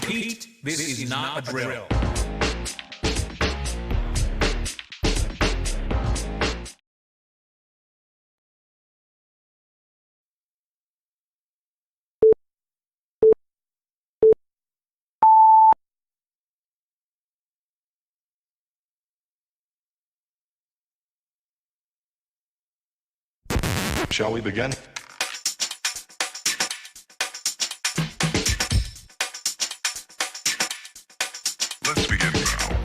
Repeat, this is not a drill. Shall we begin? Let's begin now.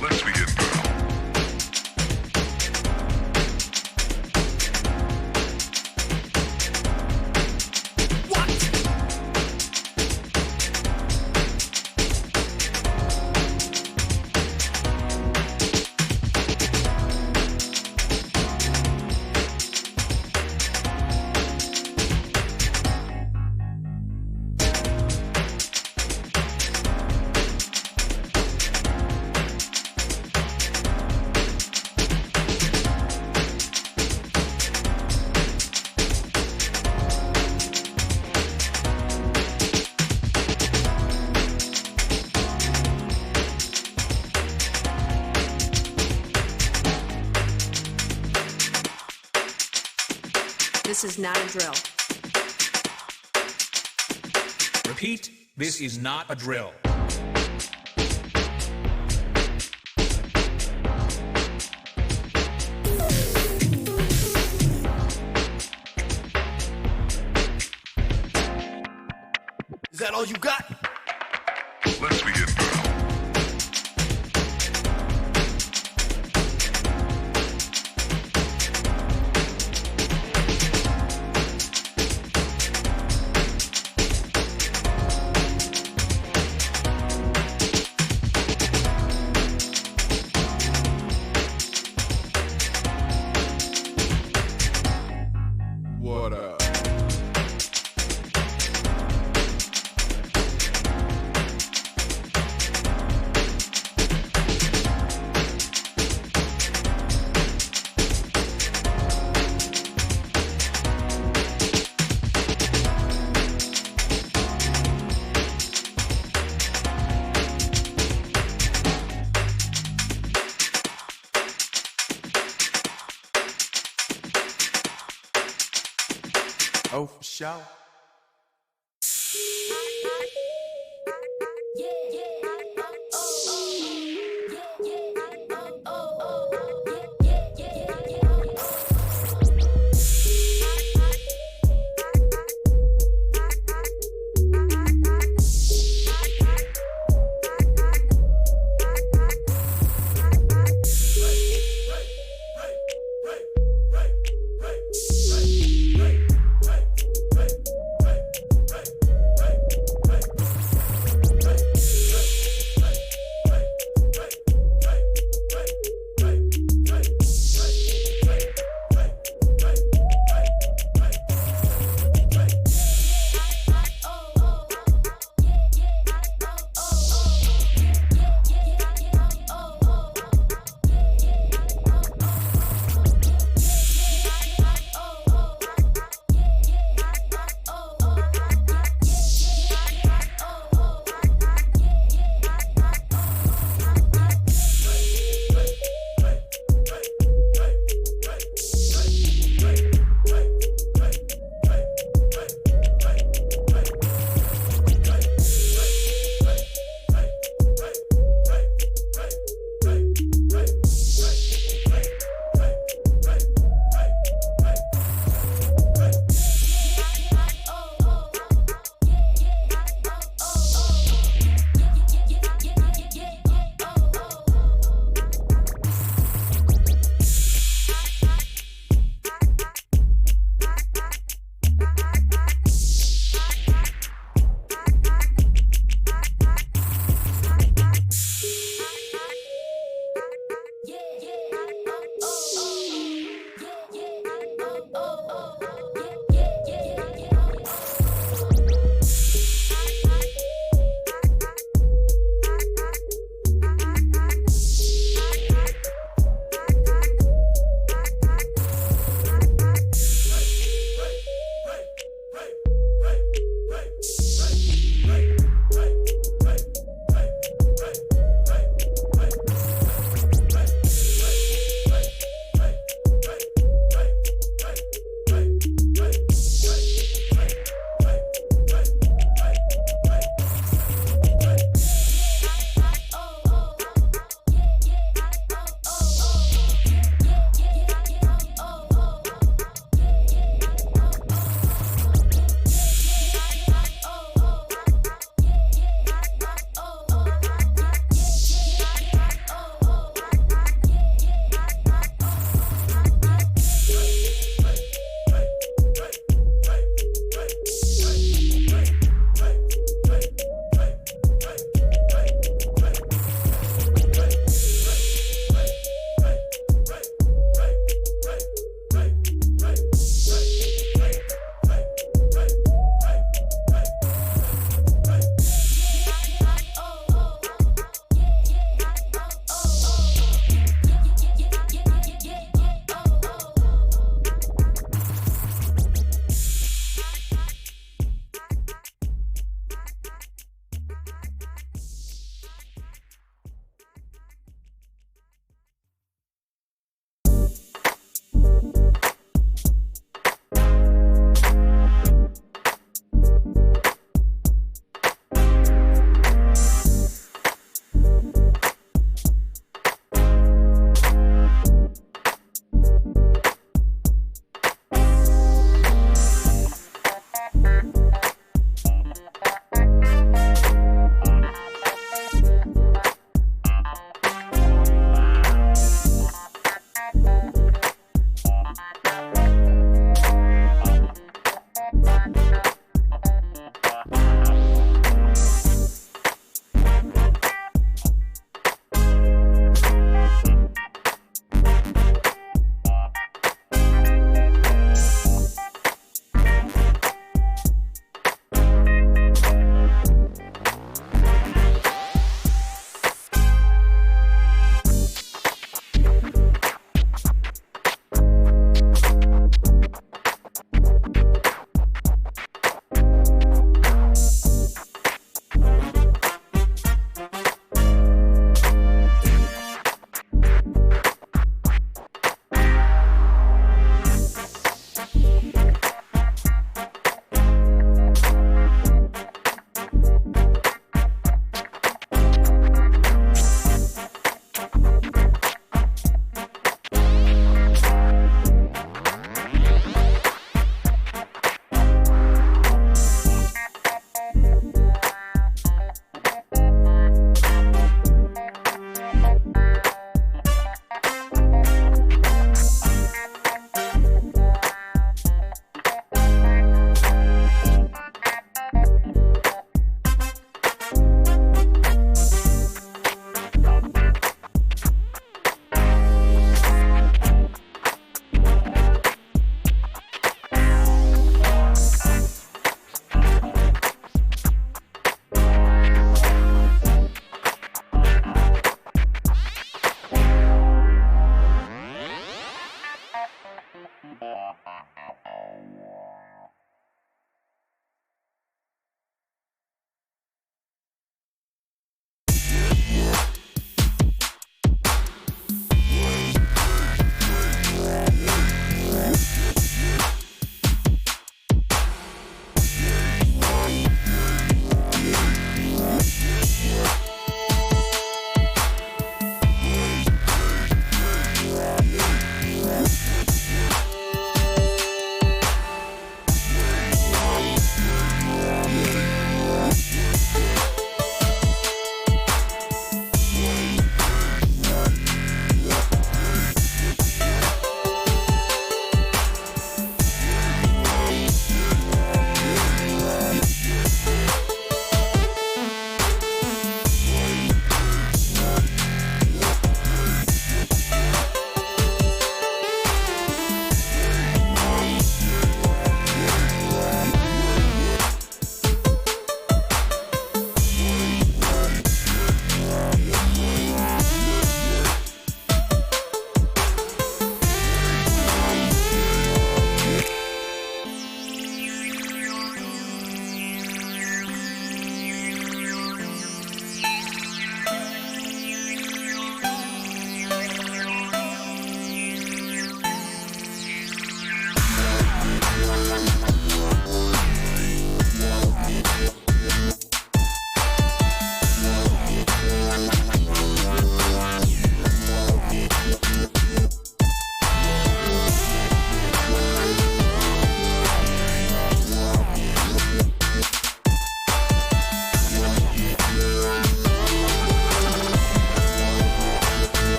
Let's begin now. This is not a drill. Repeat, this is not a drill. Is that all you got? Let's begin now. What up? Oh, for sure.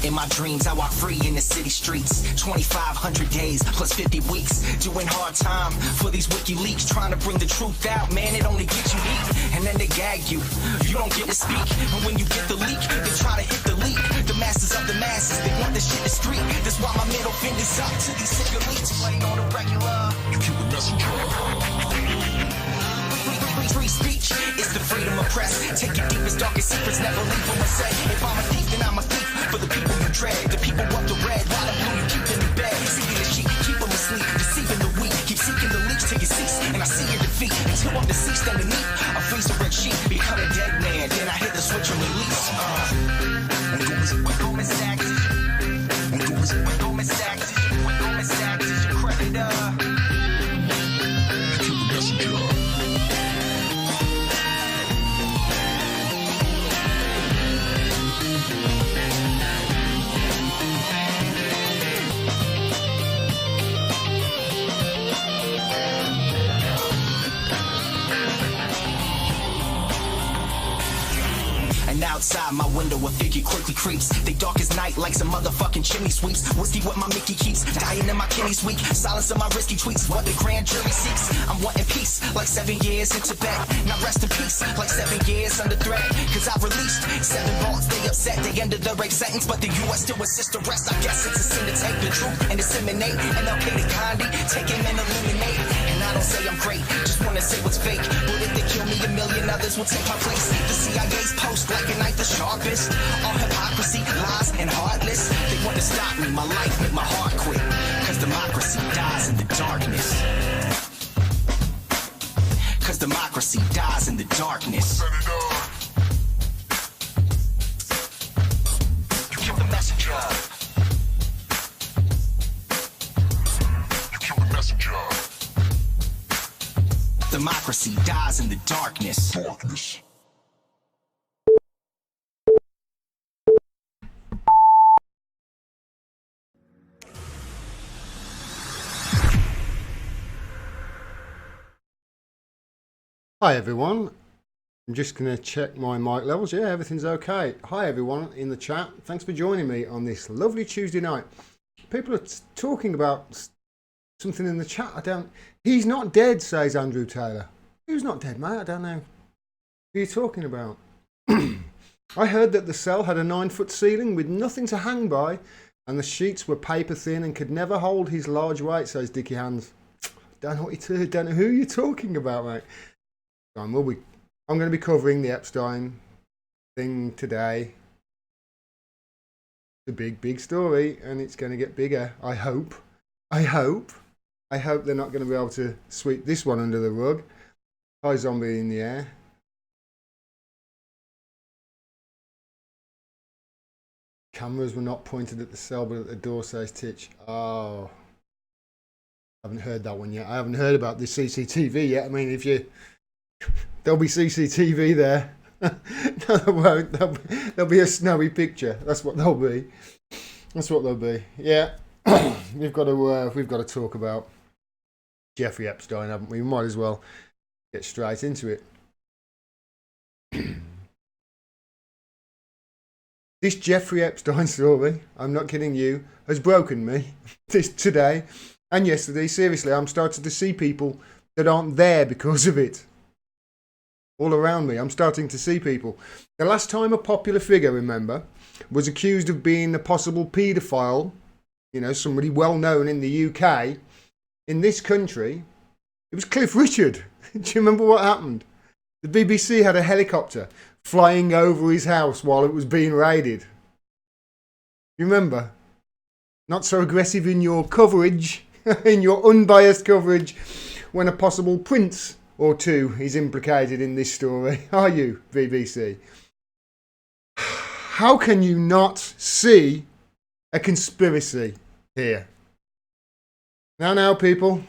In my dreams, I walk free in the city streets. 2,500 days plus 50 weeks. Doing hard time for these WikiLeaks. Trying to bring the truth out, man, it only gets you weak. And then they gag you. You don't get to speak. And when you get the leak, they try to hit the leak. The masters of the masses, they want this shit to street. That's why my middle finger's up to these sick elites. Playing on the regular. You keep the messenger. Free speech is the freedom of press. Take your deepest, darkest secrets, never leave them unsaid. If I'm a thief, then I'm a thief for the people you dread. The people want the red, while the blue you keep them in bed. Seeking the sheep, keep them asleep, deceiving the weak. Keep seeking the leech till you cease, and I see your defeat. Until I'm deceased underneath a freeze a red sheep. Become a dead man, then I hit the switch and release. When Goldman Sachs is when Goldman Sachs is your creditor. You keep the messenger. Outside my window, a figure quickly creeps. They dark as night like some motherfucking chimney sweeps. Whiskey what my Mickey keeps. Dying in my kidneys weak. Silence of my risky tweets. What the grand jury seeks. I'm wanting peace like 7 years in Tibet. Now rest in peace like 7 years under threat. Cause I released 7 vaults. They upset. They ended the rape sentence. But the US still insists to rest. I guess it's a sin to take the truth and disseminate. And okay to Gandhi. Take him and eliminate. And I don't say I'm great. Just wanna say what's fake. But if they kill me, a million others will take my place. The CIA's post like a knife the sharpest. All hypocrisy, lies, and heartless. They want to stop me, my life, make my heart quit. Cause democracy dies in the darkness. Cause democracy dies in the darkness. You kill the messenger. You kill the messenger. Democracy dies in the darkness. Darkness. Hi everyone, I'm just going to check my mic levels. Yeah, everything's okay. Hi everyone in the chat. Thanks for joining me on this lovely Tuesday night. People are talking about something in the chat. He's not dead, says Andrew Taylor. Who's not dead, mate? I don't know. Who are you talking about? I heard that the cell had a 9-foot ceiling with nothing to hang by, and the sheets were paper thin and could never hold his large weight, says Dickie Hands. Don't know who you're talking about, mate. I'm going to be covering the Epstein thing today. It's a big story, and it's going to get bigger. I hope they're not going to be able to sweep this one under the rug. High zombie in the air. Cameras were not pointed at the cell, but at the door, says Titch. Oh, I haven't heard that one yet. I haven't heard about the CCTV yet. I mean, if you... There'll be CCTV there. No, there won't. There'll be a snowy picture. That's what they'll be. That's what they'll be. Yeah, we've got to talk about Jeffrey Epstein, haven't we? We might as well get straight into it. This Jeffrey Epstein story, I'm not kidding you, has broken me today and yesterday. Seriously, I'm starting to see people that aren't there because of it. All around me, I'm starting to see people. The last time a popular figure, remember, was accused of being a possible paedophile, you know, somebody well known in the UK, in this country, it was Cliff Richard. Do you remember what happened? The BBC had a helicopter flying over his house while it was being raided. You remember? Not so aggressive in your coverage, in your unbiased coverage, when a possible prince or two is implicated in this story, are you, BBC? How can you not see a conspiracy here? Now, people,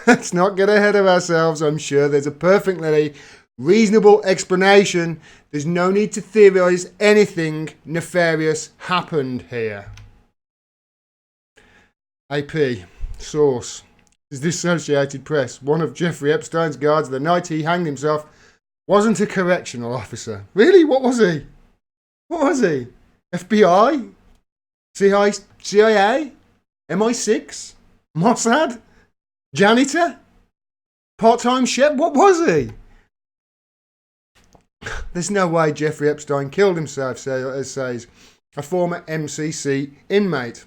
let's not get ahead of ourselves. I'm sure there's a perfectly reasonable explanation. There's no need to theorise anything nefarious happened here. AP, source. Is the Associated Press. One of Jeffrey Epstein's guards the night he hanged himself wasn't a correctional officer. Really? What was he? What was he? FBI? CIA? MI6? Mossad? Janitor? Part-time chef? What was he? There's no way Jeffrey Epstein killed himself, says a former MCC inmate.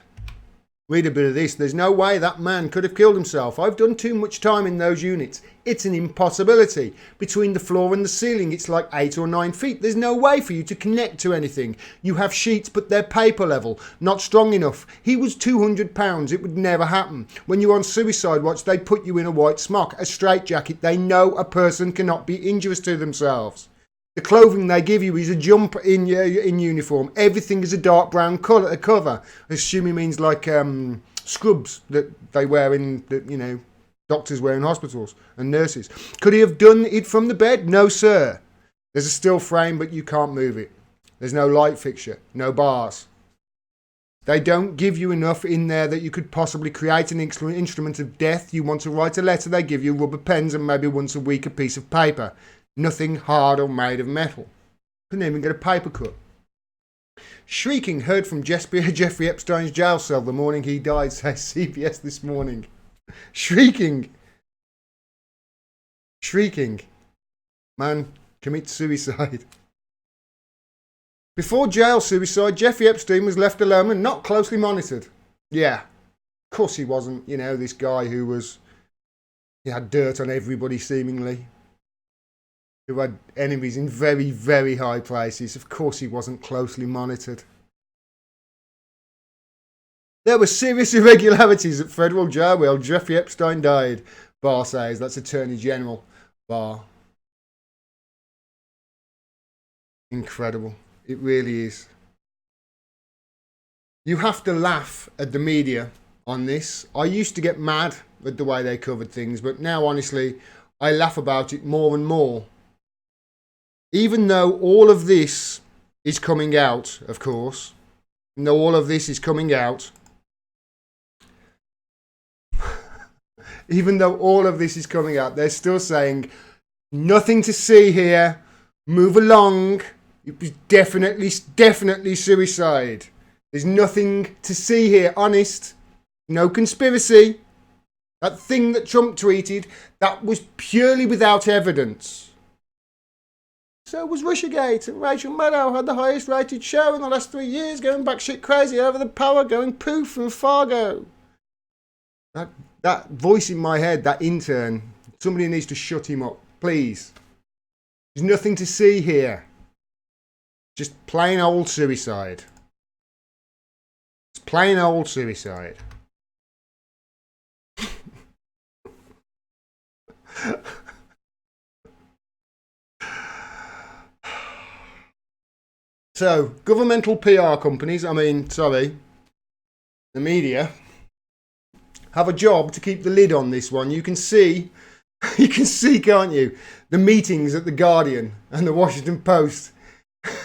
Read a bit of this. There's no way that man could have killed himself. I've done too much time in those units. It's an impossibility. Between the floor and the ceiling, it's like 8 or 9 feet. There's no way for you to connect to anything. You have sheets, but they're paper level, not strong enough. He was 200 pounds. It would never happen. When you're on suicide watch, they put you in a white smock, a straitjacket. They know a person cannot be injurious to themselves. The clothing they give you is a jumper in uniform. Everything is a dark brown colour, a cover. I assume he means like scrubs that they wear in, doctors wear in hospitals and nurses. Could he have done it from the bed? No, sir. There's a still frame, but you can't move it. There's no light fixture, no bars. They don't give you enough in there that you could possibly create an instrument of death. You want to write a letter, they give you rubber pens and maybe once a week a piece of paper. Nothing hard or made of metal. Couldn't even get a paper cut. Shrieking heard from Jeffrey Epstein's jail cell the morning he died, says CBS this morning. Shrieking. Man commits suicide. Before jail suicide, Jeffrey Epstein was left alone and not closely monitored. Yeah, of course he wasn't. This guy he had dirt on everybody seemingly. Who had enemies in very, very high places. Of course he wasn't closely monitored. There were serious irregularities at federal jail where Jeffrey Epstein died, Barr says. That's Attorney General Barr. Incredible. It really is. You have to laugh at the media on this. I used to get mad at the way they covered things, but now, honestly, I laugh about it more and more. Even though all of this is coming out, of course, even though all of this is coming out, they're still saying, nothing to see here, move along, it was definitely suicide. There's nothing to see here, honest, no conspiracy. That thing that Trump tweeted, that was purely without evidence. So was Russiagate, and Rachel Maddow had the highest rated show in the last 3 years, going back shit crazy over the power, going poof from Fargo. That voice in my head, that intern, somebody needs to shut him up, please. There's nothing to see here. Just plain old suicide. It's plain old suicide. So, governmental PR companies, the media, have a job to keep the lid on this one. You can see, can't you, the meetings at The Guardian and The Washington Post.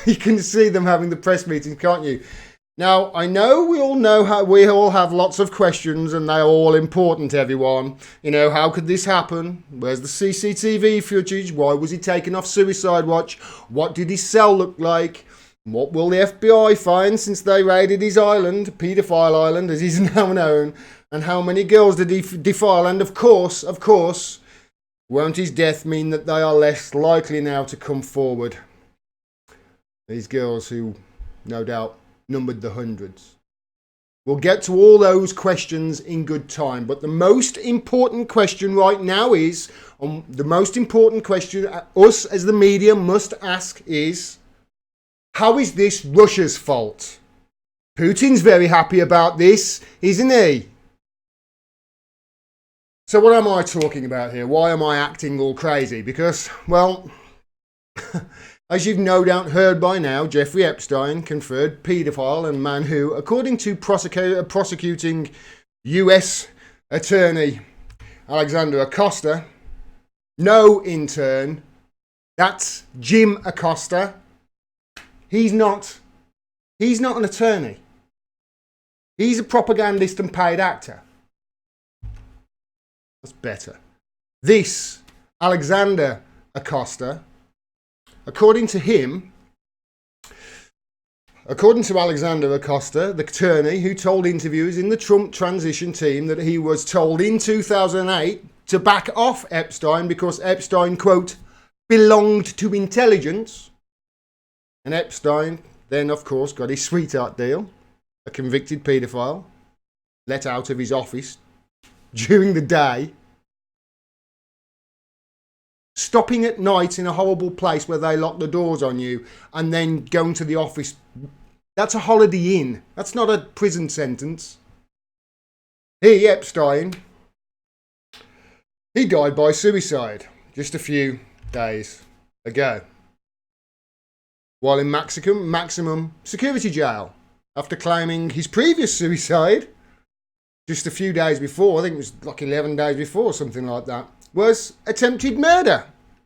You can see them having the press meetings, can't you? Now, I know we all have lots of questions and they're all important, everyone. How could this happen? Where's the CCTV footage? Why was he taken off suicide watch? What did his cell look like? What will the FBI find since they raided his island, paedophile island as he's now known, and how many girls did he defile? And of course, won't his death mean that they are less likely now to come forward? These girls who, no doubt, numbered the hundreds. We'll get to all those questions in good time, but the most important question right now is, the most important question us as the media must ask is, how is this Russia's fault? Putin's very happy about this, isn't he? So what am I talking about here? Why am I acting all crazy? Because, well, as you've no doubt heard by now, Jeffrey Epstein, conferred paedophile and man who, according to prosecuting US attorney Alexander Acosta, no intern, that's Jim Acosta. He's not an attorney. He's a propagandist and paid actor. That's better. This Alexander Acosta, according to him, according to Alexander Acosta, the attorney who told interviewers in the Trump transition team that he was told in 2008 to back off Epstein because Epstein, quote, belonged to intelligence. And Epstein then, of course, got his sweetheart deal, a convicted paedophile, let out of his office during the day, stopping at night in a horrible place where they lock the doors on you and then going to the office. That's a Holiday Inn. That's not a prison sentence. He, Epstein, he died by suicide just a few days ago while in maximum security jail after claiming his previous suicide just a few days before, I think it was like 11 days before, something like that, was attempted murder.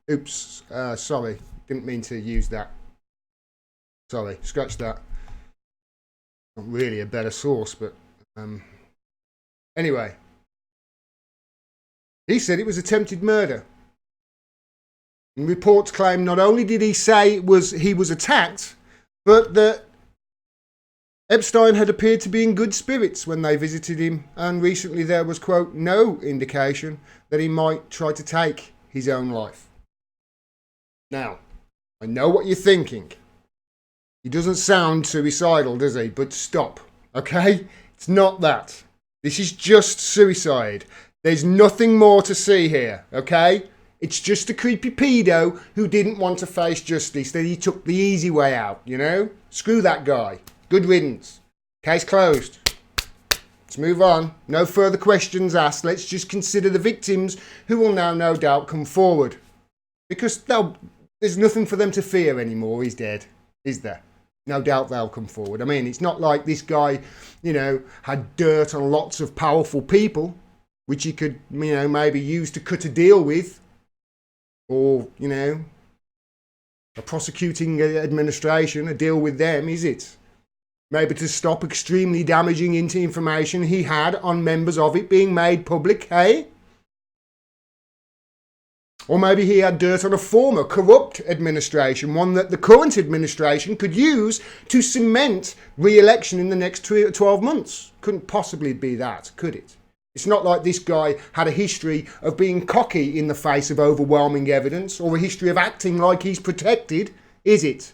Oops, sorry, didn't mean to use that. Sorry, scratch that. Not really a better source, but anyway. He said it was attempted murder. And reports claim not only did he say he was attacked, but that Epstein had appeared to be in good spirits when they visited him, and recently there was, quote, no indication that he might try to take his own life. Now, I know what you're thinking. He doesn't sound suicidal, does he? But stop, okay? It's not that. This is just suicide. There's nothing more to see here, okay? It's just a creepy pedo who didn't want to face justice, that he took the easy way out, you know? Screw that guy. Good riddance. Case closed. Let's move on. No further questions asked. Let's just consider the victims who will now no doubt come forward. Because there's nothing for them to fear anymore. He's dead, is there? No doubt they'll come forward. I mean, it's not like this guy, you know, had dirt on lots of powerful people, which he could, you know, maybe use to cut a deal with. Or, you know, a prosecuting administration, a deal with them, is it? Maybe to stop extremely damaging information he had on members of it being made public, hey? Or maybe he had dirt on a former corrupt administration, one that the current administration could use to cement re-election in the next 12 months. Couldn't possibly be that, could it? It's not like this guy had a history of being cocky in the face of overwhelming evidence, or a history of acting like he's protected, is it?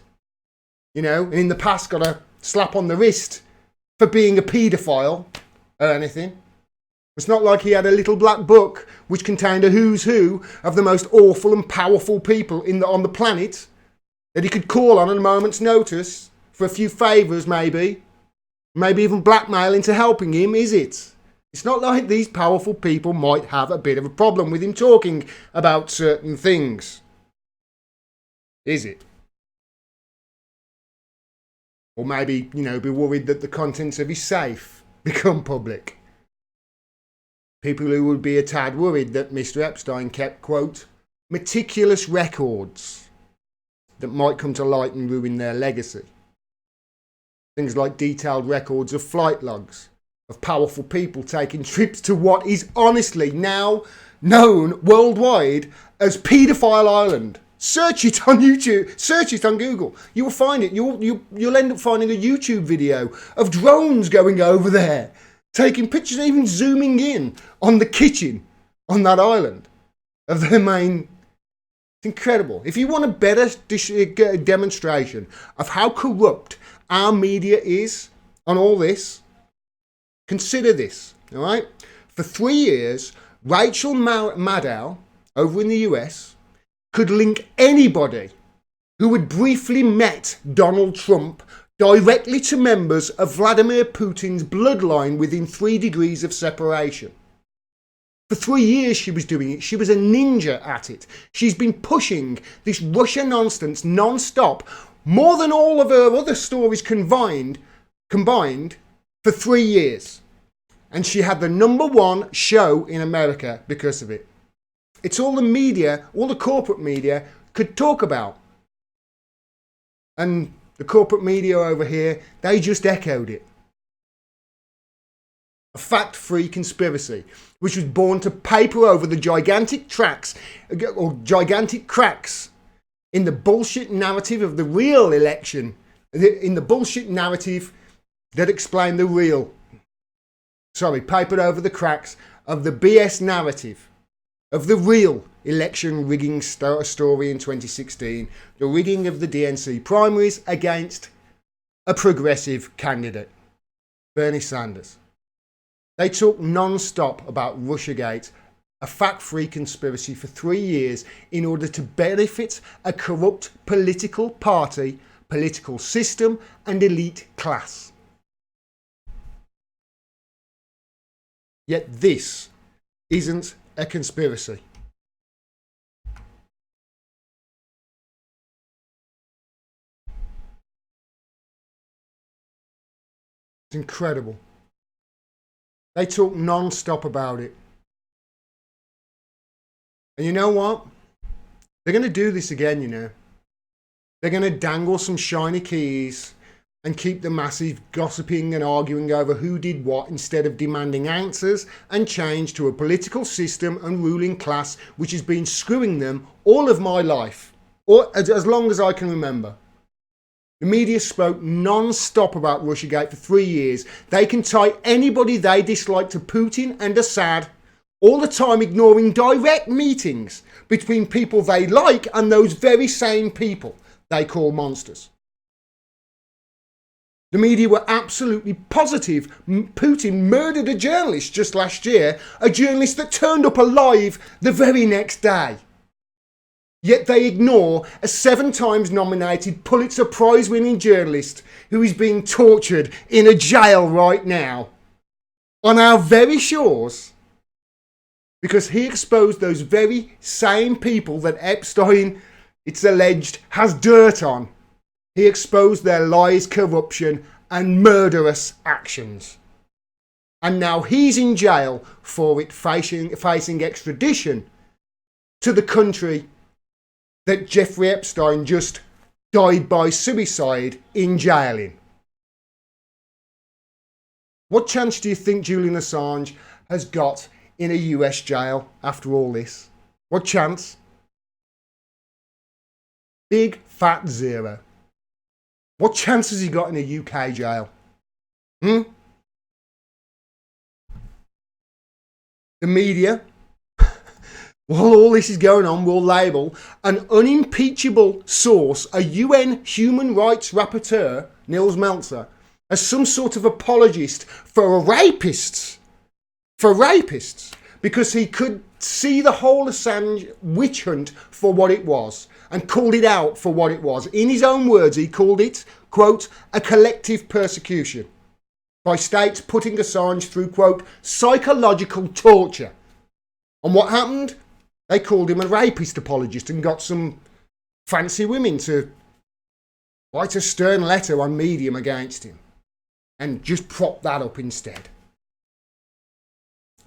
You know, and in the past got a slap on the wrist for being a paedophile or anything. It's not like he had a little black book which contained a who's who of the most awful and powerful people on the planet that he could call on at a moment's notice for a few favours, maybe even blackmail into helping him, is it? It's not like these powerful people might have a bit of a problem with him talking about certain things, is it? Or maybe, you know, be worried that the contents of his safe become public. People who would be a tad worried that Mr. Epstein kept, quote, meticulous records that might come to light and ruin their legacy. Things like detailed records of flight logs, of powerful people taking trips to what is honestly now known worldwide as Paedophile Island. Search it on YouTube. Search it on Google. You will find it. You'll end up finding a YouTube video of drones going over there, taking pictures, even zooming in on the kitchen on that island of their main. It's incredible. If you want a better demonstration of how corrupt our media is on all this, consider this, all right? For 3 years, Rachel Maddow over in the US could link anybody who had briefly met Donald Trump directly to members of Vladimir Putin's bloodline within 3 degrees of separation. For 3 years she was doing it. She was a ninja at it. She's been pushing this Russia nonsense non-stop, more than all of her other stories combined for 3 years. And she had the #1 show in America because of it. It's all the media, all the corporate media could talk about. And the corporate media over here, they just echoed it. A fact-free conspiracy, which was born to paper over the gigantic cracks in the bullshit narrative of the real election in the bullshit narrative that explain the real, papered over the cracks of the BS narrative of the real election rigging story in 2016, the rigging of the DNC primaries against a progressive candidate, Bernie Sanders. They talk non-stop about Russiagate, a fact-free conspiracy for 3 years in order to benefit a corrupt political party, political system and elite class. Yet this isn't a conspiracy. It's incredible. They talk non-stop about it. And you know what? They're going to do this again, you know. They're going to dangle some shiny keys and keep the masses gossiping and arguing over who did what instead of demanding answers and change to a political system and ruling class which has been screwing them all of my life, or as long as I can remember. The media spoke non-stop about Russiagate for 3 years. They can tie anybody they dislike to Putin and Assad, all the time ignoring direct meetings between people they like and those very same people they call monsters. The media were absolutely positive Putin murdered a journalist just last year, a journalist that turned up alive the very next day. Yet they ignore a 7 times nominated Pulitzer Prize winning journalist who is being tortured in a jail right now on our very shores because he exposed those very same people that Epstein, it's alleged, has dirt on. He exposed their lies, corruption and murderous actions. And now he's in jail for it, facing extradition to the country that Jeffrey Epstein just died by suicide in jail in. What chance do you think Julian Assange has got in a US jail after all this? What chance? Big fat zero. What chance has he got in a UK jail? The media, while all this is going on, will label an unimpeachable source, a UN human rights rapporteur, Nils Melzer, as some sort of apologist for rapists. For rapists. Because he could see the whole Assange witch hunt for what it was and called it out for what it was. In his own words, he called it, quote, a collective persecution by states putting Assange through, quote, psychological torture. And what happened? They called him a rapist apologist and got some fancy women to write a stern letter on Medium against him and just prop that up instead.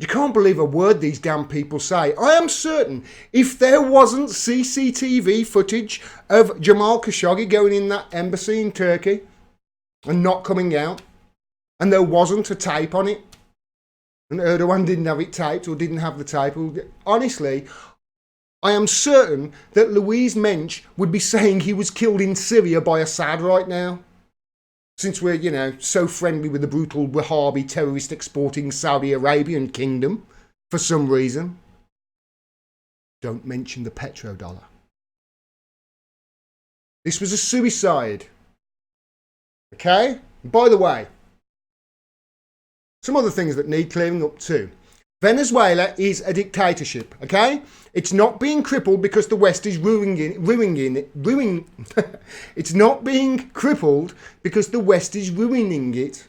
You can't believe a word these damn people say. I am certain if there wasn't CCTV footage of Jamal Khashoggi going in that embassy in Turkey and not coming out, and there wasn't a tape on it, and Erdogan didn't have it taped or didn't have the tape, honestly, I am certain that Louise Mensch would be saying he was killed in Syria by Assad right now. Since we're, you know, so friendly with the brutal Wahhabi terrorist exporting Saudi Arabian kingdom for some reason. Don't mention the petrodollar. This was a suicide. Okay? By the way, some other things that need clearing up too. Venezuela is a dictatorship, okay? It's not being crippled because the West is it's not being crippled because the West is ruining it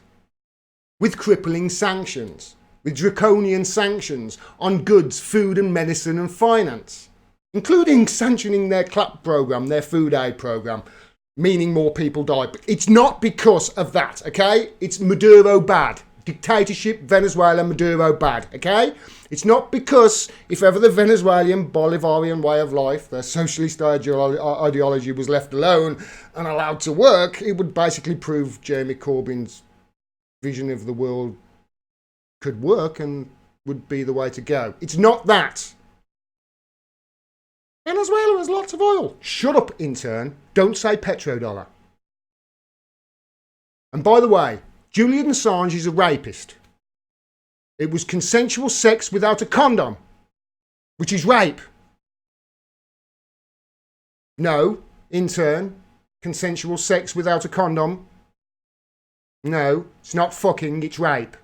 with crippling sanctions, with draconian sanctions on goods, food and medicine and finance, including sanctioning their CLAP program, their food aid program, meaning more people die. But it's not because of that, okay? It's Maduro bad. Dictatorship, Venezuela, Maduro bad, okay? It's not because if ever the Venezuelan Bolivarian way of life, their socialist ideology was left alone and allowed to work, it would basically prove Jeremy Corbyn's vision of the world could work and would be the way to go. It's not that. Venezuela has lots of oil. Shut up, intern. Don't say petrodollar. And by the way, Julian Assange is a rapist. It was consensual sex without a condom, which is rape. No, intern, consensual sex without a condom. No, it's not fucking, it's rape.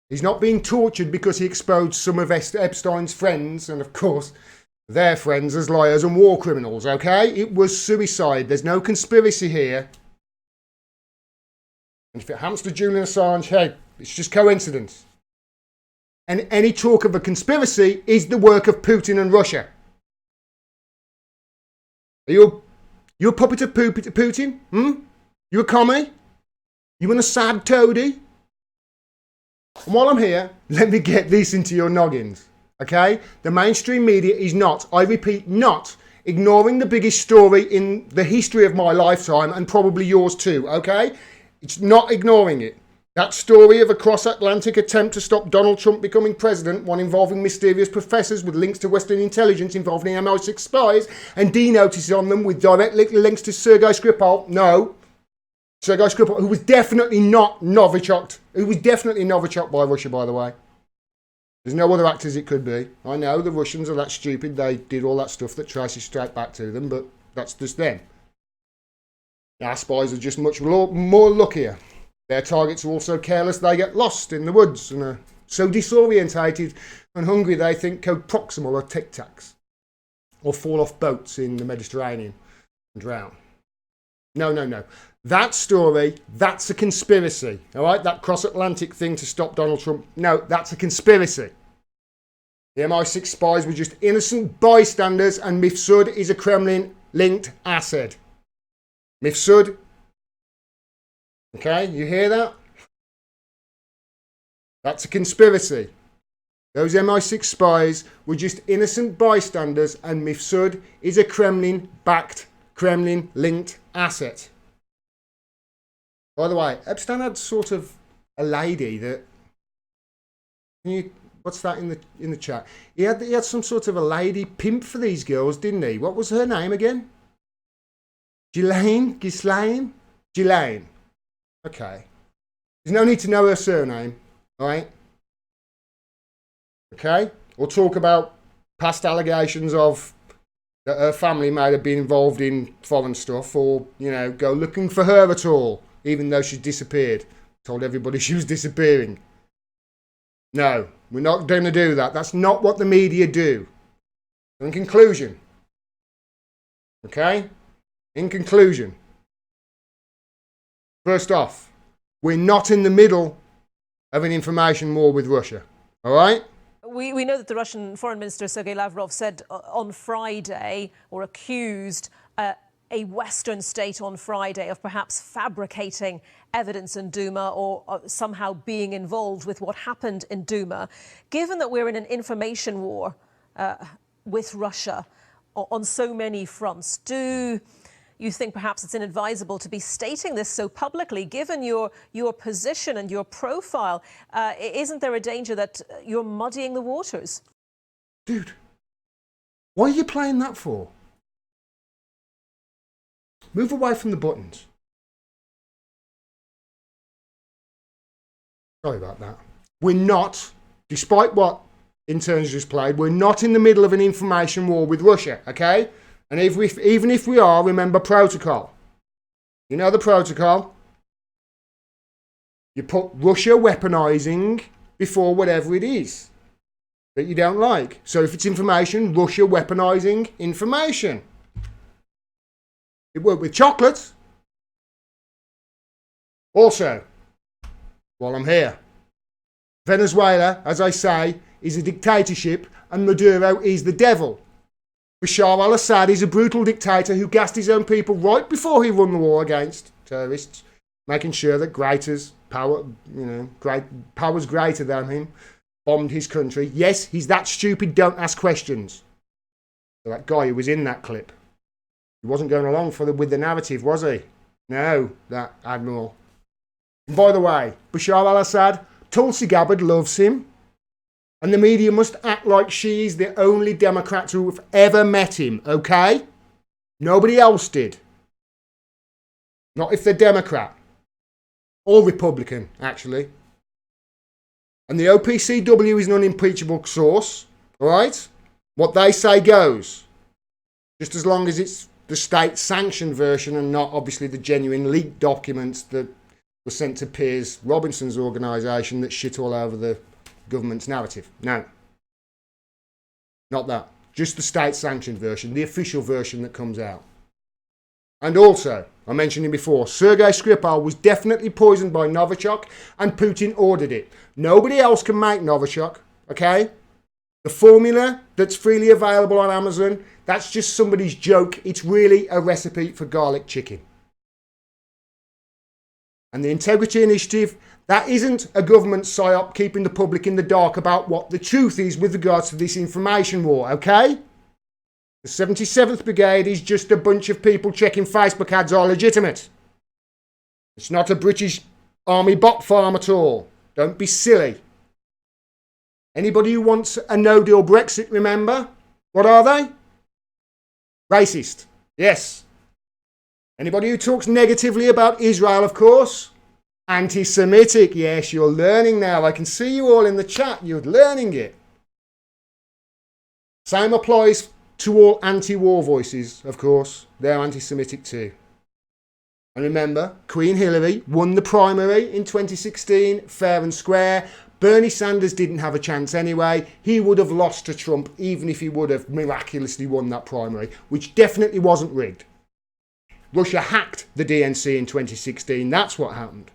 He's not being tortured because he exposed some of Epstein's friends, and of course, their friends as liars and war criminals, okay? It was suicide. There's no conspiracy here. And if it happens to Julian Assange, hey, it's just coincidence. And any talk of a conspiracy is the work of Putin and Russia. Are you a puppet of Putin? You a commie? You an Assad toady? And while I'm here, let me get this into your noggins, okay? The mainstream media is not, I repeat, not ignoring the biggest story in the history of my lifetime and probably yours too, okay? It's not ignoring it. That story of a cross-Atlantic attempt to stop Donald Trump becoming president, one involving mysterious professors with links to Western intelligence involving MI6 spies and D-notices on them with direct links to Sergei Skripal. No. Sergei Skripal, who was definitely not Novichoked. Who was definitely Novichoked by Russia, by the way. There's no other actors it could be. I know the Russians are that stupid. They did all that stuff that traces straight back to them, but that's just them. Our spies are just much more luckier. Their targets are also careless. They get lost in the woods and are so disorientated and hungry they think code proximal or tic-tacs or fall off boats in the Mediterranean and drown. No. That story, that's a conspiracy. All right, that cross-Atlantic thing to stop Donald Trump. No, that's a conspiracy. The MI6 spies were just innocent bystanders and Mifsud is a Kremlin-linked asset. Mifsud. Okay, you hear that? That's a conspiracy. Those MI6 spies were just innocent bystanders and Mifsud is a Kremlin-backed, Kremlin-linked asset. By the way, Epstein had sort of a lady that... what's that in the chat? He had some sort of a lady pimp for these girls, didn't he? What was her name again? Ghislaine? Okay. There's no need to know her surname, alright? Okay? Or talk about past allegations of that her family might have been involved in foreign stuff, or, you know, go looking for her at all, even though she's disappeared. Told everybody she was disappearing. No, we're not going to do that. That's not what the media do. In conclusion, okay? In conclusion, first off, we're not in the middle of an information war with Russia, all right? We know that the Russian Foreign Minister Sergei Lavrov said on Friday, or accused a Western state on Friday of perhaps fabricating evidence in Duma or somehow being involved with what happened in Duma. Given that we're in an information war with Russia on so many fronts, do you think perhaps it's inadvisable to be stating this so publicly, given your position and your profile? Isn't there a danger that you're muddying the waters? Dude, what are you playing that for? Move away from the buttons. Sorry about that. We're not, despite what interns just played, we're not in the middle of an information war with Russia, okay? And even if we are, remember protocol. You know the protocol? You put Russia weaponizing before whatever it is that you don't like. So if it's information, Russia weaponizing information. It worked with chocolate. Also, while I'm here, Venezuela, as I say, is a dictatorship and Maduro is the devil. Bashar al-Assad is a brutal dictator who gassed his own people right before he won the war against terrorists, making sure that powers greater than him bombed his country. Yes, he's that stupid, don't ask questions. So that guy who was in that clip, he wasn't going along with the narrative, was he? No, that admiral. And by the way, Bashar al-Assad, Tulsi Gabbard loves him. And the media must act like she's the only Democrat to have ever met him, okay? Nobody else did. Not if they're Democrat. Or Republican, actually. And the OPCW is an unimpeachable source. Alright? What they say goes. Just as long as it's the state-sanctioned version and not obviously the genuine leaked documents that were sent to Piers Robinson's organisation that shit all over the government's narrative. No. Not that. Just the state-sanctioned version, the official version that comes out. And also, I mentioned him before, Sergei Skripal was definitely poisoned by Novichok and Putin ordered it. Nobody else can make Novichok, okay? The formula that's freely available on Amazon, that's just somebody's joke. It's really a recipe for garlic chicken. And the Integrity Initiative, that isn't a government psyop keeping the public in the dark about what the truth is with regards to this information war, okay? The 77th Brigade is just a bunch of people checking Facebook ads are legitimate. It's not a British Army bot farm at all. Don't be silly. Anybody who wants a no-deal Brexit, remember? What are they? Racist. Yes. Anybody who talks negatively about Israel, of course? Anti-Semitic. Yes, you're learning now. I can see you all in the chat. You're learning it. Same applies to all anti-war voices, of course. They're anti-Semitic too. And remember, Queen Hillary won the primary in 2016, fair and square. Bernie Sanders didn't have a chance anyway. He would have lost to Trump even if he would have miraculously won that primary, which definitely wasn't rigged. Russia hacked the DNC in 2016. That's what happened.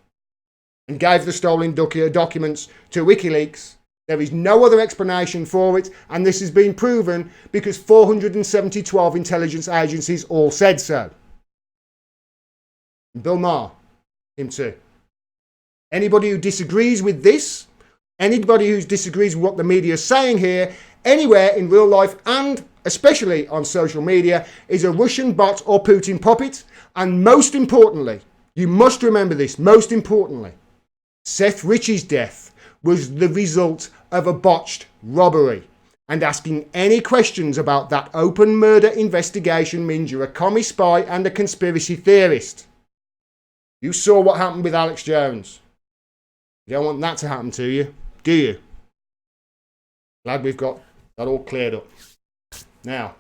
And gave the stolen documents to WikiLeaks. There is no other explanation for it, and this has been proven because 472 intelligence agencies all said so. Bill Maher, him too. Anybody who disagrees with this, anybody who disagrees with what the media is saying here, anywhere in real life and especially on social media, is a Russian bot or Putin puppet. And most importantly, you must remember this, most importantly, Seth Rich's death was the result of a botched robbery. And asking any questions about that open murder investigation means you're a commie spy and a conspiracy theorist. You saw what happened with Alex Jones. You don't want that to happen to you, do you? Glad we've got that all cleared up. Now,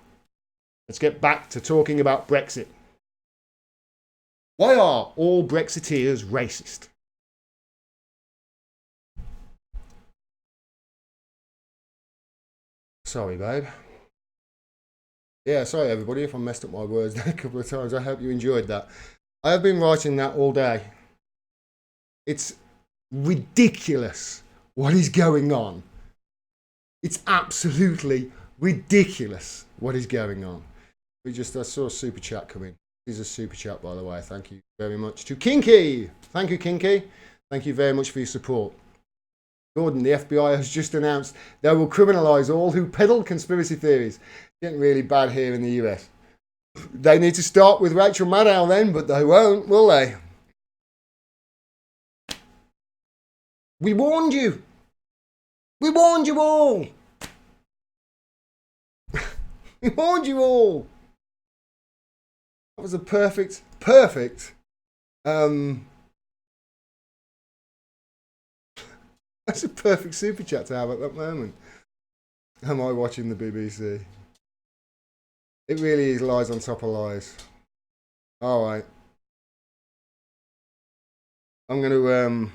let's get back to talking about Brexit. Why are all Brexiteers racist? Sorry, babe. Yeah, sorry everybody if I messed up my words there a couple of times. I hope you enjoyed that. I have been writing that all day. It's ridiculous what is going on. It's absolutely ridiculous what is going on. I saw a super chat come in. This is a super chat, by the way. Thank you very much to Kinky. Thank you, Kinky. Thank you very much for your support. Gordon, the FBI has just announced they will criminalise all who peddle conspiracy theories. Getting really bad here in the US. They need to start with Rachel Maddow then, but they won't, will they? We warned you. We warned you all. We warned you all. That was a perfect, that's a perfect super chat to have at that moment. Am I watching the BBC? It really is lies on top of lies. Alright. I'm going to,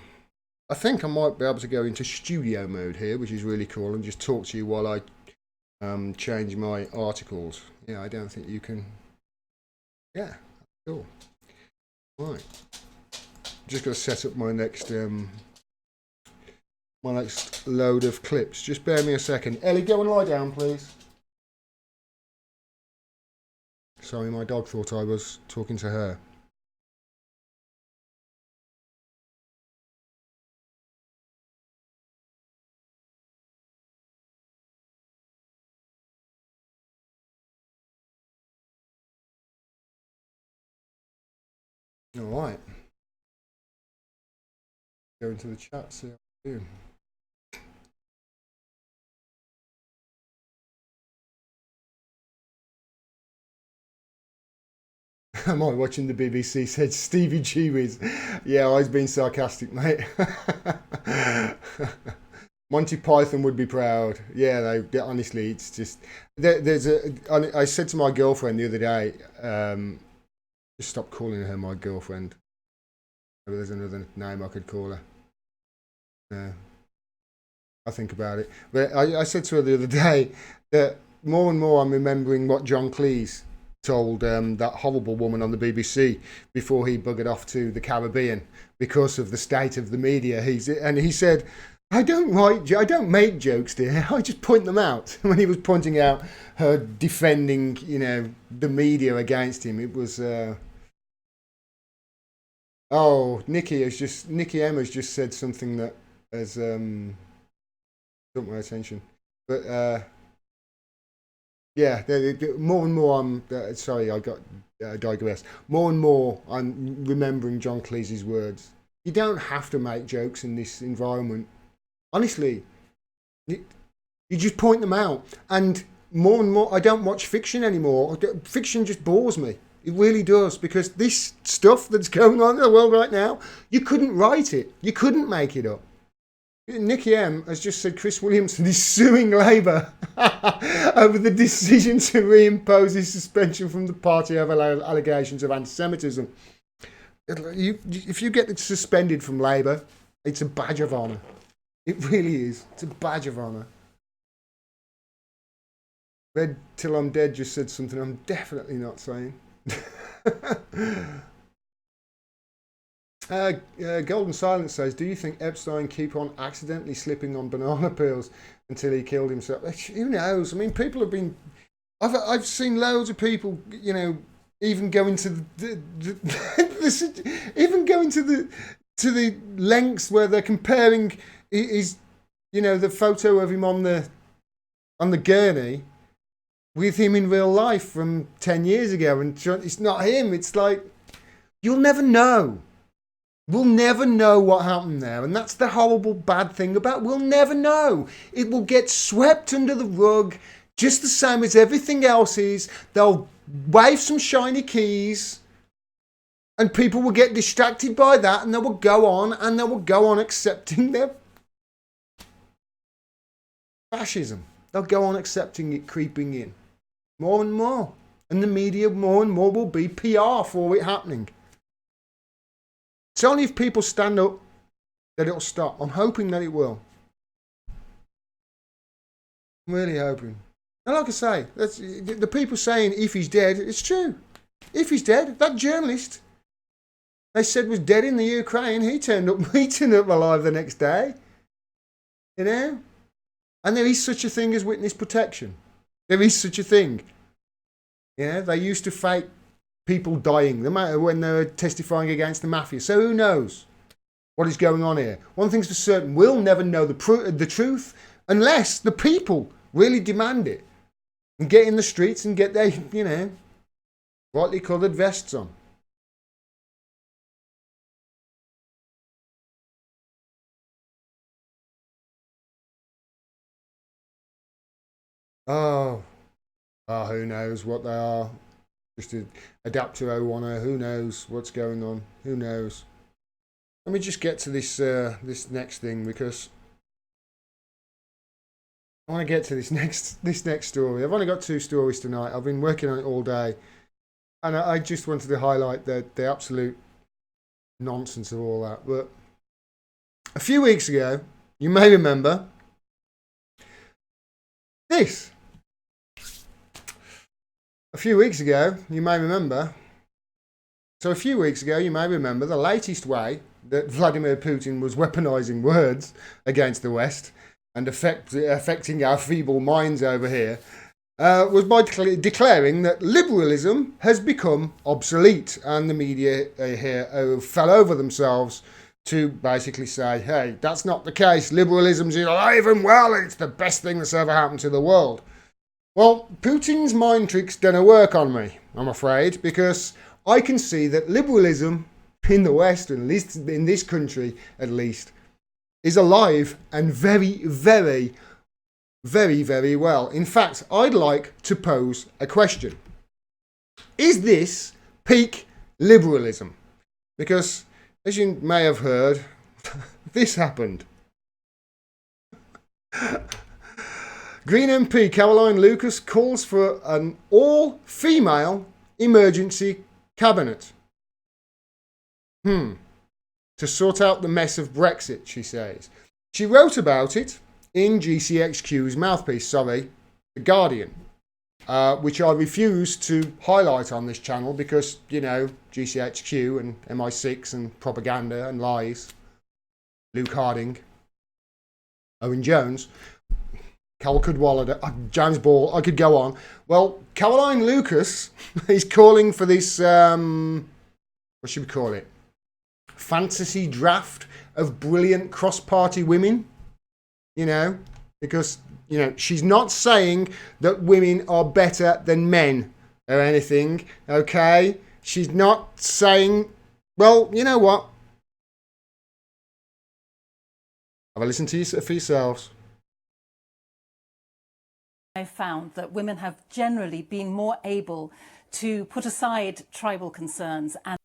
I think I might be able to go into studio mode here, which is really cool, and just talk to you while I change my articles. Yeah, I don't think you can. Yeah, cool. Right. Just got to set up my next load of clips. Just bear me a second. Ellie, go and lie down, please. Sorry, my dog thought I was talking to her. All right. Go into the chat, see how I'm doing. Am I watching the BBC? Said Stevie Chewies. Yeah, I was being sarcastic, mate. Monty Python would be proud. Yeah, honestly, it's just... I said to my girlfriend the other day, just stop calling her my girlfriend. Maybe there's another name I could call her. No. I'll think about it. But I said to her the other day that more and more I'm remembering what John Cleese told that horrible woman on the BBC before he buggered off to the Caribbean because of the state of the media. He said, I don't make jokes, dear. I just point them out. When he was pointing out her defending, the media against him, it was. Nikki M has just said something that has got my attention, but yeah, more and more I'm sorry, I got digressed. More and more I'm remembering John Cleese's words. You don't have to make jokes in this environment. Honestly, you just point them out. And more, I don't watch fiction anymore. Fiction just bores me. It really does, because this stuff that's going on in the world right now, you couldn't write it. You couldn't make it up. Nikki M has just said Chris Williamson is suing Labour over the decision to reimpose his suspension from the party over allegations of anti-Semitism. If you get suspended from Labour, it's a badge of honour. It really is. It's a badge of honour. Red Till I'm Dead just said something I'm definitely not saying. Golden Silence says, do you think Epstein keep on accidentally slipping on banana peels until he killed himself? Who knows? I mean, people have been... I've seen loads of people, even going to even going to the lengths where they're comparing his, the photo of him on the gurney with him in real life from 10 years ago, and it's not him. It's like, you'll never know. We'll never know what happened there, and that's the horrible bad thing about it. We'll never know. It will get swept under the rug just the same as everything else is. They'll wave some shiny keys and people will get distracted by that, and they will go on accepting their fascism. They'll go on accepting it creeping in more and more, and the media more and more will be PR for it happening. It's only if people stand up that it'll stop. I'm hoping that it will. I'm really hoping. And like I say, that's, the people saying if he's dead, it's true. If he's dead, that journalist they said was dead in the Ukraine, he turned up alive the next day. And there is such a thing as witness protection. There is such a thing. They used to fake people dying when they were testifying against the mafia. So who knows what is going on here? One thing's for certain, we'll never know the truth unless the people really demand it and get in the streets and get their, brightly coloured vests on. Oh, who knows what they are. Just a adapter 010, who knows what's going on? Who knows? Let me just get to this next thing, because I want to get to this next story. I've only got 2 stories tonight. I've been working on it all day, and I just wanted to highlight the absolute nonsense of all that. But a few weeks ago, you may remember this. A few weeks ago, you may remember the latest way that Vladimir Putin was weaponizing words against the West and affecting our feeble minds over here was by declaring that liberalism has become obsolete, and the media here fell over themselves to basically say, hey, that's not the case. Liberalism's alive and well, and it's the best thing that's ever happened to the world. Well, Putin's mind tricks don't work on me, I'm afraid, because I can see that liberalism in the West, at least in this country at least, is alive and very, very, very, very well. In fact, I'd like to pose a question. Is this peak liberalism. Because, as you may have heard, this happened. Green MP Caroline Lucas calls for an all-female emergency cabinet. To sort out the mess of Brexit, she says. She wrote about it in GCHQ's mouthpiece, The Guardian, which I refuse to highlight on this channel because, you know, GCHQ and MI6 and propaganda and lies. Luke Harding, Owen Jones, Cal Cadwallader, James Ball, I could go on. Well, Caroline Lucas is calling for this, what should we call it? Fantasy draft of brilliant cross-party women, you know, because, you know, she's not saying that women are better than men or anything, okay? She's not saying, well, you know what? Have a listen to you for yourselves. I found that women have generally been more able to put aside tribal concerns, and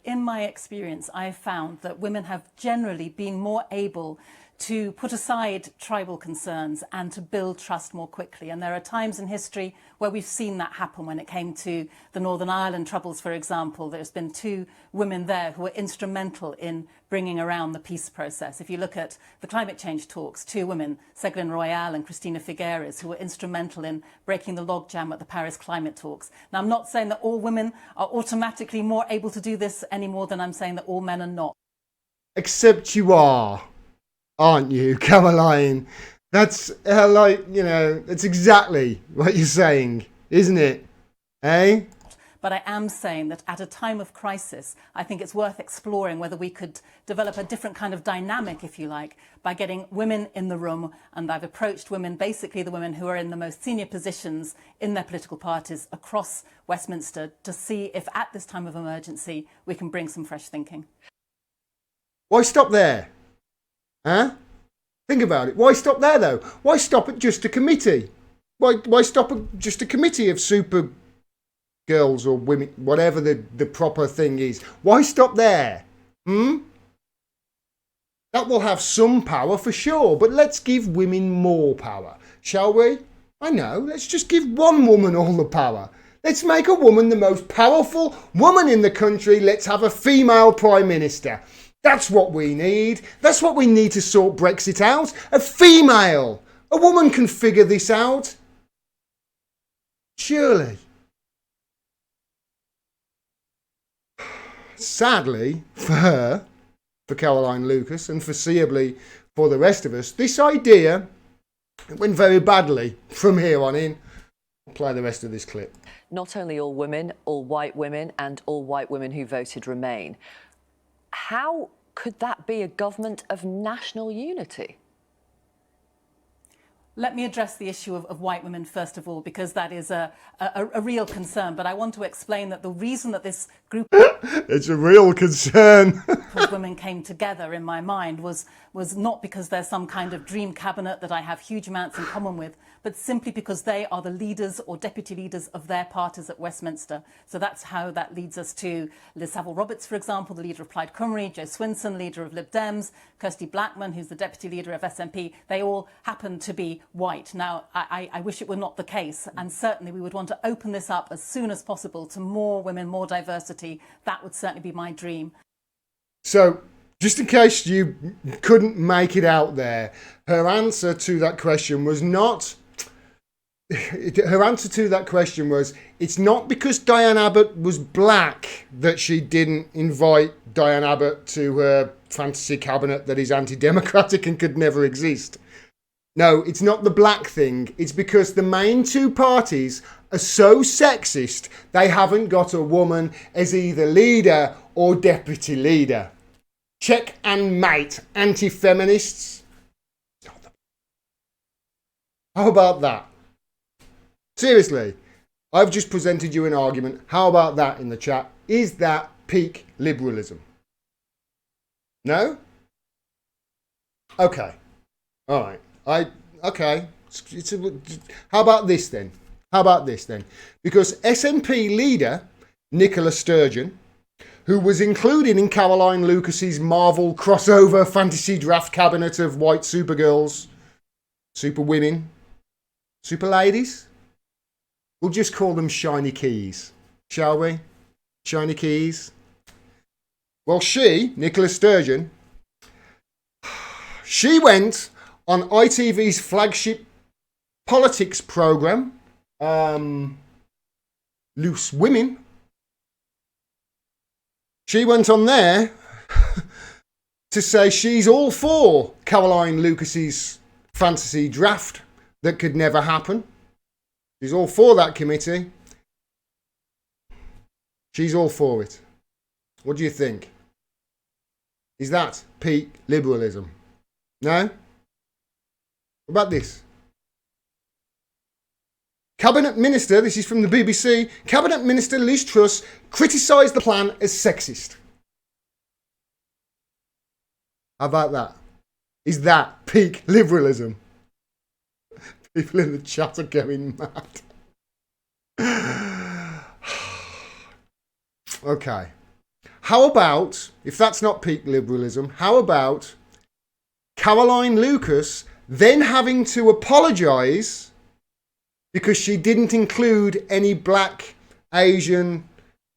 in my experience I have found that women have generally been more able to put aside tribal concerns and to build trust more quickly. And there are times in history where we've seen that happen. When it came to the Northern Ireland Troubles, for example, there's been 2 women there who were instrumental in bringing around the peace process. If you look at the climate change talks, 2 women, Ségolène Royal and Cristina Figueres, who were instrumental in breaking the logjam at the Paris climate talks. Now, I'm not saying that all women are automatically more able to do this any more than I'm saying that all men are not. Except you are. Aren't you, Caroline? That's like, you know, that's exactly what you're saying, isn't it? Eh? But I am saying that at a time of crisis, I think it's worth exploring whether we could develop a different kind of dynamic, if you like, by getting women in the room. And I've approached women, basically the women who are in the most senior positions in their political parties across Westminster, to see if at this time of emergency we can bring some fresh thinking. Why stop there? Huh? Think about it. Why stop there, though? Why stop at just a committee? Why stop at just a committee of super girls or women, whatever the proper thing is? Why stop there? That will have some power for sure, but let's give women more power, shall we? I know, let's just give one woman all the power. Let's make a woman the most powerful woman in the country. Let's have a female Prime Minister. That's what we need. That's what we need to sort Brexit out. A female. A woman can figure this out. Surely. Sadly for her, for Caroline Lucas, and foreseeably for the rest of us, this idea went very badly from here on in. I'll play the rest of this clip. Not only all women, all white women, and all white women who voted Remain. How could that be a government of national unity? Let me address the issue of white women first of all, because that is a real concern. But I want to explain that the reason that this group it's a real concern of women came together in my mind was not because there's some kind of dream cabinet that I have huge amounts in common with, but simply because they are the leaders or deputy leaders of their parties at Westminster. So that's how that leads us to Liz Saville-Roberts, for example, the leader of Plaid Cymru, Jo Swinson, leader of Lib Dems, Kirsty Blackman, who's the deputy leader of SNP. They all happen to be white. Now, I wish it were not the case, and certainly we would want to open this up as soon as possible to more women, more diversity. That would certainly be my dream. So, just in case you couldn't make it out there, her answer to that question was not... Her answer to that question was, it's not because Diane Abbott was black that she didn't invite Diane Abbott to her fantasy cabinet that is anti-democratic and could never exist. No, it's not the black thing. It's because the main 2 parties are so sexist, they haven't got a woman as either leader or deputy leader. Check and mate, anti-feminists. How about that? Seriously, I've just presented you an argument. How about that in the chat? Is that peak liberalism? No? Okay. All right. Okay. How about this then? Because SNP leader Nicola Sturgeon, who was included in Caroline Lucas's Marvel crossover fantasy draft cabinet of white supergirls, super women, super ladies. We'll just call them shiny keys, shall we? Shiny keys. Well, Nicola Sturgeon, she went on ITV's flagship politics programme, Loose Women. She went on there to say she's all for Caroline Lucas's fantasy draft that could never happen. She's all for that committee. She's all for it. What do you think? Is that peak liberalism? No? What about this? Cabinet Minister, this is from the BBC, Cabinet Minister Liz Truss criticised the plan as sexist. How about that? Is that peak liberalism? People in the chat are going mad. Okay. How about, if that's not peak liberalism, how about Caroline Lucas then having to apologise because she didn't include any black, Asian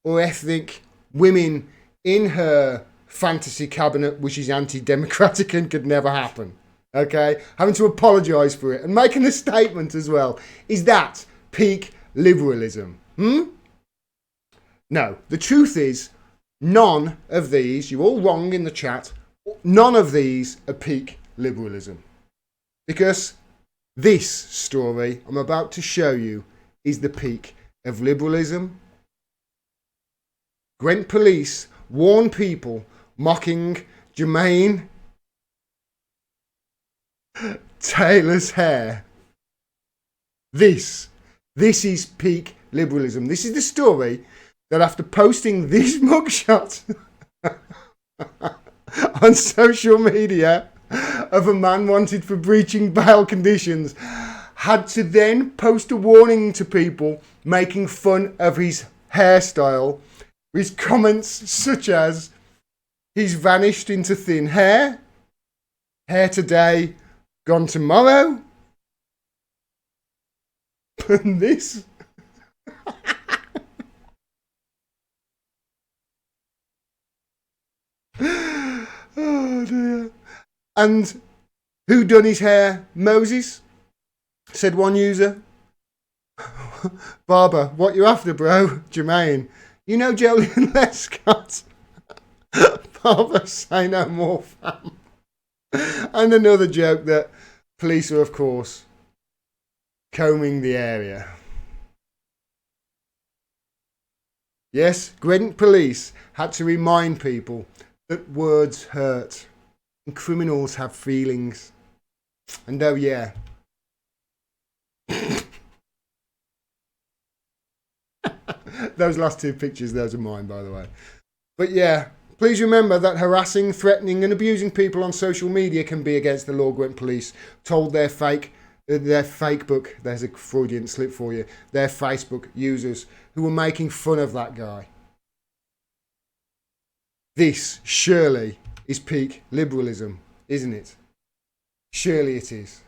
or ethnic women in her fantasy cabinet, which is anti-democratic and could never happen. Okay? Having to apologise for it and making a statement as well. Is that peak liberalism? No. The truth is, none of these, you're all wrong in the chat, none of these are peak liberalism. Because this story I'm about to show you is the peak of liberalism. Gwent police warn people mocking Jermaine Taylor's hair. This is peak liberalism. This is the story that after posting this mugshot on social media of a man wanted for breaching bail conditions, had to then post a warning to people making fun of his hairstyle with comments such as, he's vanished into thin hair, hair today, gone tomorrow, and this. Oh dear. And who done his hair? Moses, said one user. Barber, what you after, bro? Jermaine, you know Julian Lescott. Barber, say no more, fam. And another joke that police are, of course, combing the area. Yes, Gwent police had to remind people that words hurt and criminals have feelings. And oh yeah, those last two pictures, those are mine, by the way. But yeah, please remember that harassing, threatening and abusing people on social media can be against the law. Gwent police told their Facebook, there's a Freudian slip for you, their Facebook users who were making fun of that guy. This surely is peak liberalism, isn't it? Surely it is.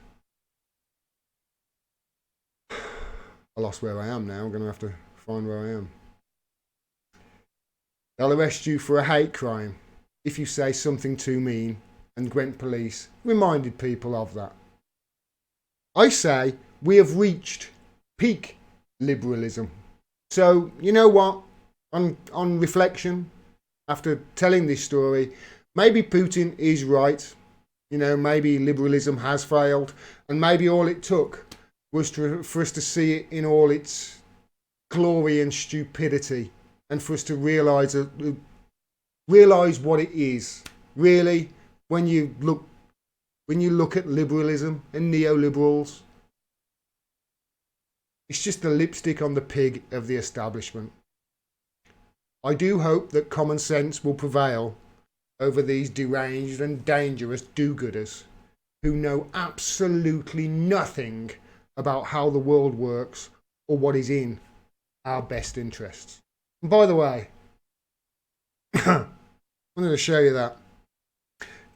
I lost where I am now. I'm going to have to find where I am. They'll arrest you for a hate crime if you say something too mean, and Gwent police reminded people of that. I say we have reached peak liberalism. So, you know what? On reflection, after telling this story, maybe Putin is right. You know, maybe liberalism has failed. And maybe all it took was for us to see it in all its glory and stupidity. And for us to realise what it is. Really, when you look at liberalism and neoliberals, it's just the lipstick on the pig of the establishment. I do hope that common sense will prevail over these deranged and dangerous do-gooders who know absolutely nothing about how the world works or what is in our best interests. And by the way, I'm going to show you that.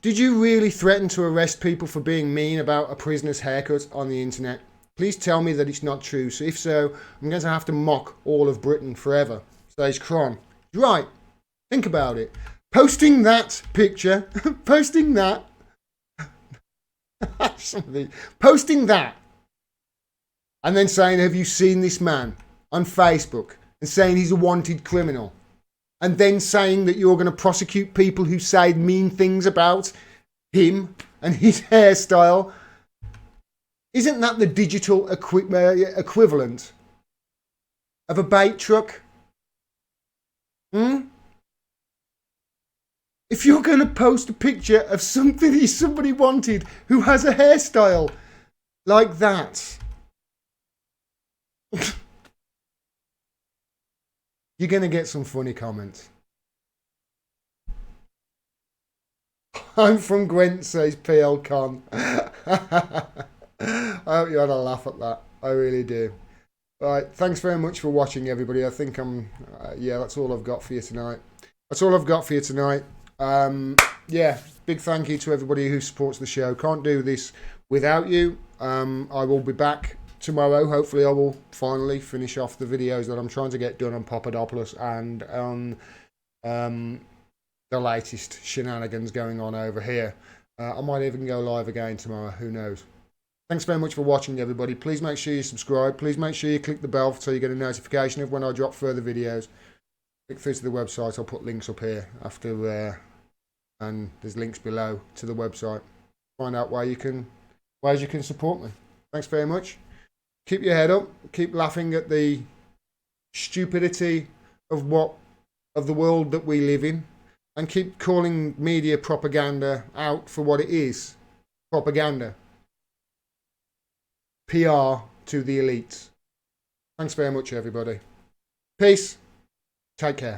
Did you really threaten to arrest people for being mean about a prisoner's haircut on the internet? Please tell me that it's not true. So if so, I'm going to have to mock all of Britain forever, says Cron. Right. Think about it. Posting that picture, posting that, posting that, and then saying, have you seen this man on Facebook, and saying he's a wanted criminal, and then saying that you're going to prosecute people who say mean things about him and his hairstyle. Isn't that the digital equivalent of a bait truck? If you're going to post a picture of something somebody wanted who has a hairstyle like that, you're going to get some funny comments. I'm from Gwent, says PL Con. I hope you had a laugh at that. I really do. Right, thanks very much for watching, everybody. I think yeah, that's all I've got for you tonight. That's all I've got for you tonight. Yeah, big thank you to everybody who supports the show. Can't do this without you. I will be back tomorrow. Hopefully I will finally finish off the videos that I'm trying to get done on Papadopoulos and on the latest shenanigans going on over here. I might even go live again tomorrow. Who knows? Thanks very much for watching, everybody. Please make sure you subscribe. Please make sure you click the bell so you get a notification of when I drop further videos. Click through to the website. I'll put links up here after, and there's links below to the website. Find out ways you can support me. Thanks very much. Keep your head up. Keep laughing at the stupidity of the world that we live in, and keep calling media propaganda out for what it is. Propaganda. PR to the elites. Thanks very much, everybody. Peace. Take care.